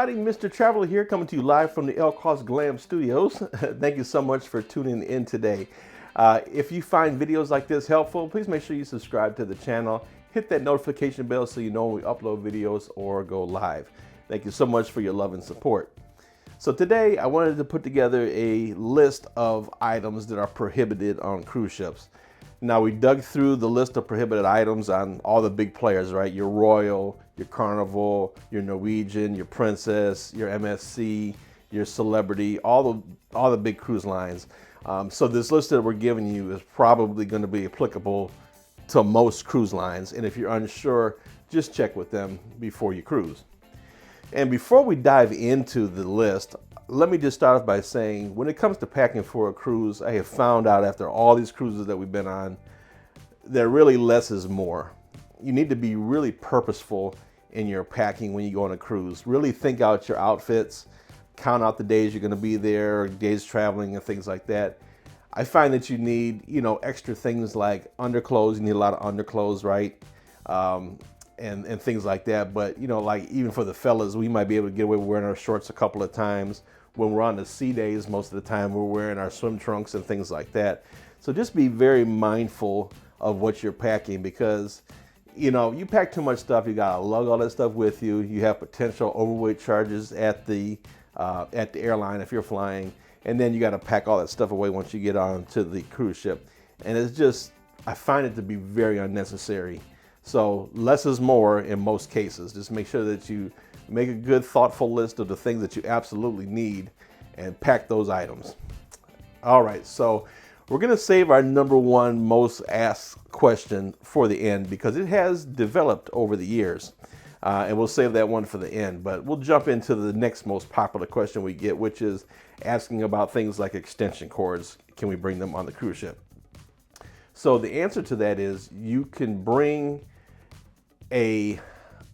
everybody, Mr. Traveler here, coming to you live from the El Cost Glam Studios. Thank you so much for tuning in today. If you find videos like this helpful, please make sure you subscribe to the channel. Hit that notification bell so you know when we upload videos or go live. Thank you so much for your love and support. So today I wanted to put together a list of items that are prohibited on cruise ships. Now, we dug through the list of prohibited items on all the big players, right? Your Royal, your Carnival, your Norwegian, your Princess, your MSC, your Celebrity, all the big cruise lines. So this list that we're giving you is probably going to be applicable to most cruise lines. And if you're unsure, just check with them before you cruise. And before we dive into the list, let me just start off by saying, when it comes to packing for a cruise, I have found out after all these cruises that we've been on, that really less is more. You need to be really purposeful in your packing when you go on a cruise. Really think out your outfits, count out the days you're going to be there, days traveling and things like that. I find that you need, extra things like underclothes. You need a lot of underclothes, right? And things like that. But, like even for the fellas, we might be able to get away with wearing our shorts a couple of times. When we're on the sea days, most of the time we're wearing our swim trunks and things like that. So just be very mindful of what you're packing, because, you pack too much stuff, you gotta lug all that stuff with you. You have potential overweight charges at the airline if you're flying. And then you gotta pack all that stuff away once you get onto the cruise ship. And it's just, I find it to be very unnecessary. So less is more in most cases. Just make sure that you make a good, thoughtful list of the things that you absolutely need and pack those items. All right, so we're gonna save our number one most asked question for the end, because it has developed over the years. And we'll save that one for the end, but we'll jump into the next most popular question we get, which is asking about things like extension cords. Can we bring them on the cruise ship? So the answer to that is you can bring a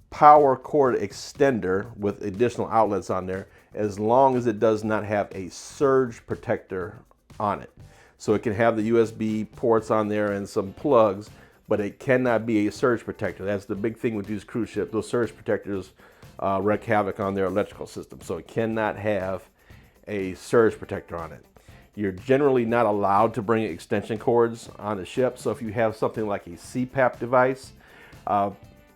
power cord extender with additional outlets on there, as long as it does not have a surge protector on it. So it can have the USB ports on there and some plugs, but it cannot be a surge protector. That's the big thing with these cruise ships. Those surge protectors wreak havoc on their electrical system. So it cannot have a surge protector on it. You're generally not allowed to bring extension cords on the ship. So if you have something like a CPAP device,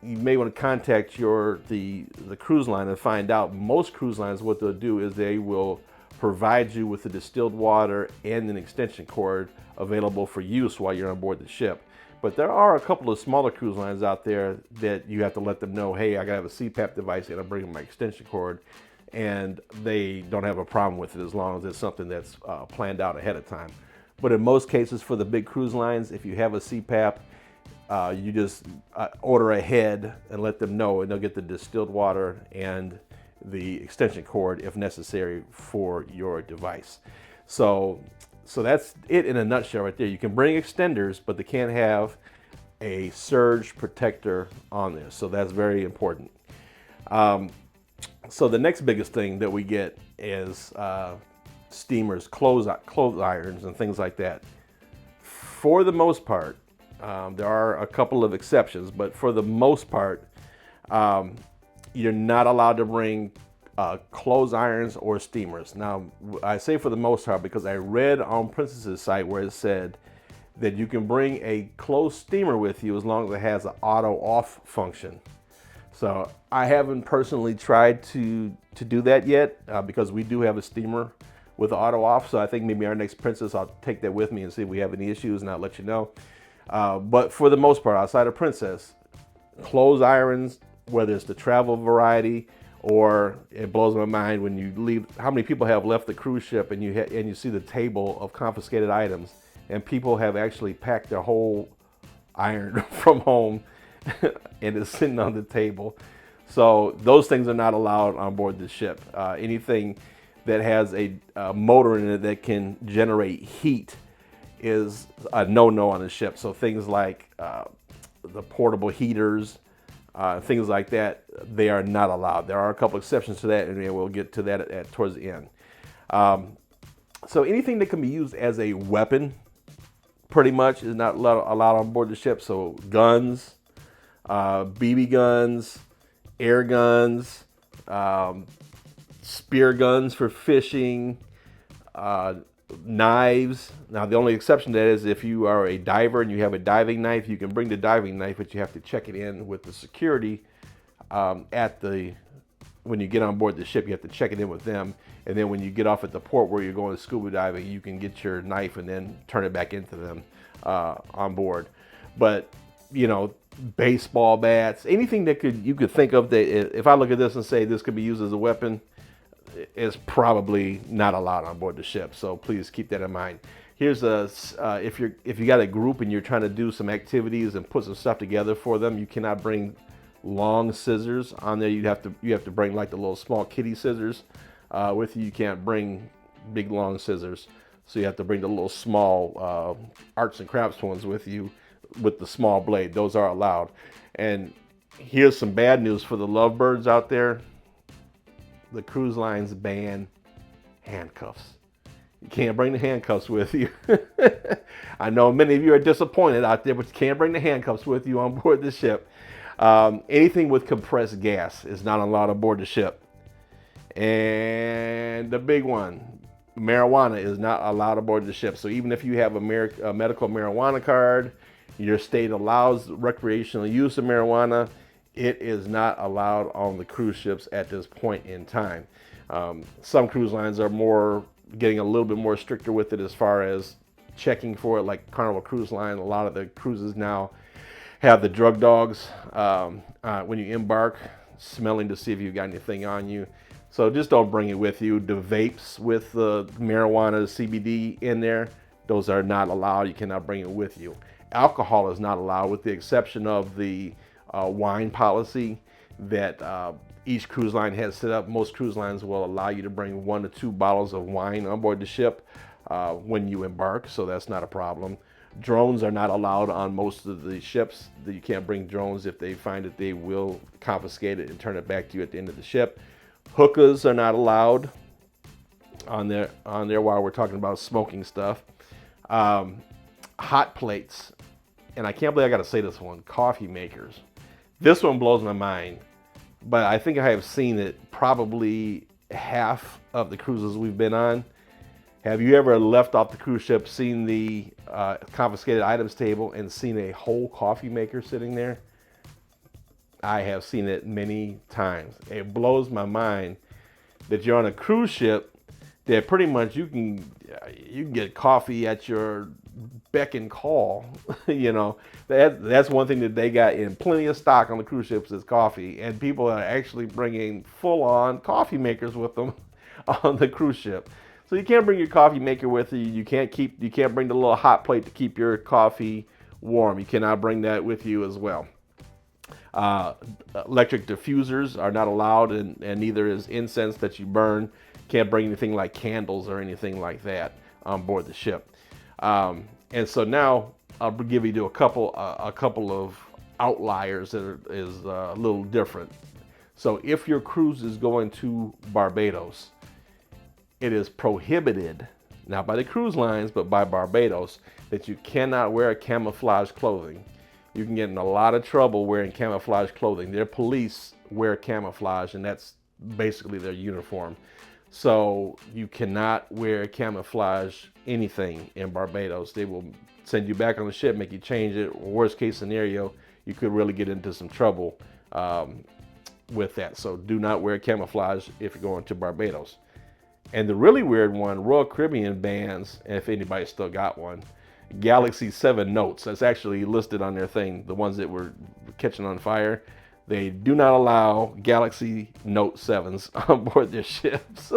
you may want to contact the cruise line and find out. Most cruise lines, what they'll do is they will provide you with the distilled water and an extension cord available for use while you're on board the ship. But there are a couple of smaller cruise lines out there that you have to let them know, hey, I gotta have a CPAP device and I'm bringing my extension cord, and they don't have a problem with it as long as it's something that's planned out ahead of time. But in most cases, for the big cruise lines, if you have a CPAP, you just order ahead and let them know, and they'll get the distilled water and the extension cord if necessary for your device. So that's it in a nutshell right there. You can bring extenders, but they can't have a surge protector on there. So that's very important. So the next biggest thing that we get is steamers, clothes irons, and things like that. For the most part, there are a couple of exceptions, but for the most part, you're not allowed to bring clothes irons or steamers. Now, I say for the most part because I read on Princess's site where it said that you can bring a clothes steamer with you as long as it has an auto off function. So I haven't personally tried to do that yet because we do have a steamer with auto off. So I think maybe our next Princess, I'll take that with me and see if we have any issues, and I'll let you know. But for the most part, outside of Princess, clothes irons, whether it's the travel variety, or it blows my mind when you leave, how many people have left the cruise ship and you see the table of confiscated items, and people have actually packed their whole iron from home and it's sitting on the table. So those things are not allowed on board the ship. Anything that has a motor in it that can generate heat is a no-no on the ship. So things like the portable heaters, things like that, they are not allowed. There are a couple exceptions to that, and we'll get to that towards the end. So anything that can be used as a weapon, pretty much, is not allowed on board the ship. So guns, BB guns, air guns, spear guns for fishing, knives. Now, the only exception to that is if you are a diver and you have a diving knife, you can bring the diving knife, but you have to check it in with the security when you get on board the ship. You have to check it in with them, and then when you get off at the port where you're going scuba diving, you can get your knife and then turn it back into them on board. But baseball bats, anything that you could think of that, if I look at this and say this could be used as a weapon, is probably not allowed on board the ship. So please keep that in mind. Here's if you got a group and you're trying to do some activities and put some stuff together for them, you cannot bring long scissors on there. You have to bring like the little small kitty scissors with you. You can't bring big long scissors, so you have to bring the little small arts and crafts ones with you with the small blade. Those are allowed. And here's some bad news for the lovebirds out there. The cruise lines ban handcuffs. You can't bring the handcuffs with you. I know many of you are disappointed out there, but you can't bring the handcuffs with you on board the ship. Anything with compressed gas is not allowed aboard the ship. And the big one, marijuana is not allowed aboard the ship. So even if you have a medical marijuana card, your state allows recreational use of marijuana, it is not allowed on the cruise ships at this point in time. Some cruise lines are getting a little bit more stricter with it as far as checking for it, like Carnival Cruise Line. A lot of the cruises now have the drug dogs when you embark, smelling to see if you've got anything on you. So just don't bring it with you. The vapes with the marijuana, CBD in there, those are not allowed. You cannot bring it with you. Alcohol is not allowed, with the exception of the wine policy that each cruise line has set up. Most cruise lines will allow you to bring 1 to 2 bottles of wine on board the ship when you embark, so that's not a problem. Drones are not allowed on most of the ships. You can't bring drones. If they find it, they will confiscate it and turn it back to you at the end of the ship. Hookahs are not allowed on there while we're talking about smoking stuff. Hot plates, and I can't believe I got to say this one, coffee makers. This one blows my mind, but I think I have seen it probably half of the cruises we've been on. Have you ever left off the cruise ship, seen the confiscated items table, and seen a whole coffee maker sitting there? I have seen it many times. It blows my mind that you're on a cruise ship that pretty much you can get coffee at your beck and call. That's one thing that they got in plenty of stock on the cruise ships is coffee, and people are actually bringing full-on coffee makers with them on the cruise ship. So you can't bring your coffee maker with you. You can't bring the little hot plate to keep your coffee warm. You cannot bring that with you as well. Electric diffusers are not allowed, and neither is incense that you burn. Can't bring anything like candles or anything like that on board the ship. And so now I'll give you a couple of outliers that is a little different. So if your cruise is going to Barbados, it is prohibited, not by the cruise lines, but by Barbados, that you cannot wear camouflage clothing. You can get in a lot of trouble wearing camouflage clothing. Their police wear camouflage, and that's basically their uniform. So you cannot wear camouflage anything in Barbados. They will send you back on the ship, make you change it. Worst case scenario, you could really get into some trouble with that. So do not wear camouflage if you're going to Barbados. And the really weird one, Royal Caribbean bans, and if anybody still got one, Galaxy 7 Notes. That's actually listed on their thing, the ones that were catching on fire. They do not allow Galaxy Note 7s on board their ships.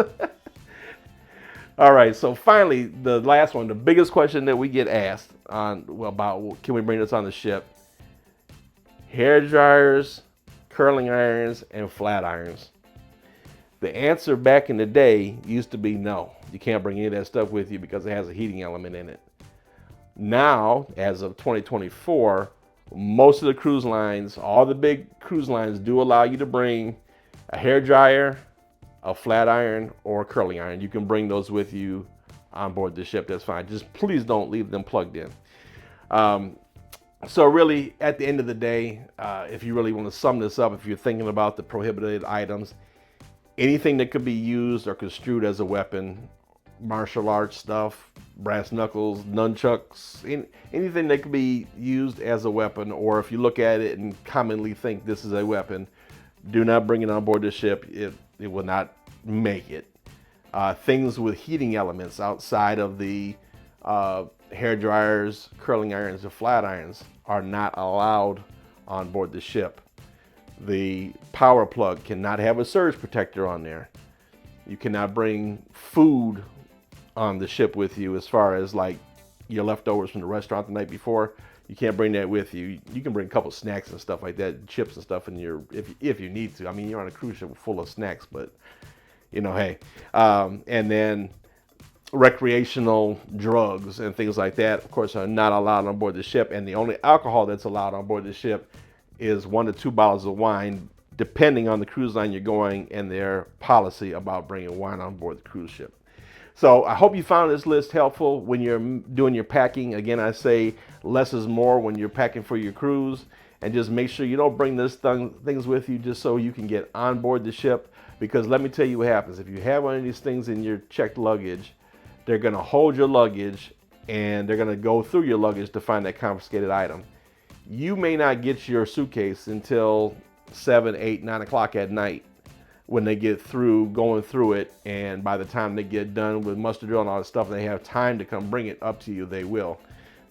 All right, so finally, the last one, the biggest question that we get asked about can we bring this on the ship? Hair dryers, curling irons, and flat irons. The answer back in the day used to be no. You can't bring any of that stuff with you because it has a heating element in it. Now, as of 2024, most of the cruise lines, all the big cruise lines do allow you to bring a hair dryer, a flat iron, or a curling iron. You can bring those with you on board the ship. That's fine. Just please don't leave them plugged in. So really, at the end of the day, if you really want to sum this up, if you're thinking about the prohibited items, anything that could be used or construed as a weapon, martial arts stuff, brass knuckles, nunchucks, anything that could be used as a weapon, or if you look at it and commonly think this is a weapon, do not bring it on board the ship. It will not make it. Things with heating elements outside of the hair dryers, curling irons, and flat irons are not allowed on board the ship. The power plug cannot have a surge protector on there. You cannot bring food on the ship with you, as far as like your leftovers from the restaurant the night before. You can't bring that with you. You can bring a couple snacks and stuff like that, chips and stuff in your, if you need to. I mean, you're on a cruise ship full of snacks, but you know, hey. And then recreational drugs and things like that, of course, are not allowed on board the ship. And the only alcohol that's allowed on board the ship is 1 to 2 bottles of wine, depending on the cruise line you're going and their policy about bringing wine on board the cruise ship. So I hope you found this list helpful when you're doing your packing. Again, I say less is more when you're packing for your cruise, and just make sure you don't bring this things with you just so you can get on board the ship. Because let me tell you what happens. If you have one of these things in your checked luggage, they're going to hold your luggage and they're going to go through your luggage to find that confiscated item. You may not get your suitcase until 7, 8, 9 o'clock at night when they get through going through it, and by the time they get done with muster drill and all that stuff, they have time to come bring it up to you, they will.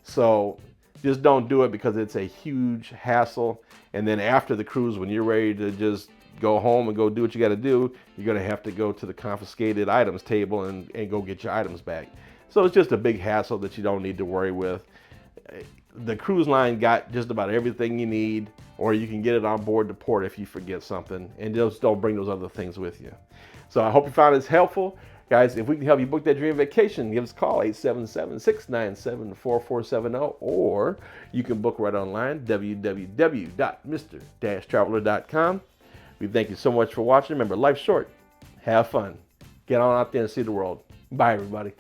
So just don't do it, because it's a huge hassle. And then after the cruise, when you're ready to just go home and go do what you got to do, you're going to have to go to the confiscated items table and go get your items back. So it's just a big hassle that you don't need to worry with. The cruise line got just about everything you need, or you can get it on board the port if you forget something, and just don't bring those other things with you. So I hope you found this helpful. Guys, if we can help you book that dream vacation, give us a call, 877-697-4470, or you can book right online, www.mr-traveler.com. We thank you so much for watching. Remember, life's short. Have fun. Get on out there and see the world. Bye, everybody.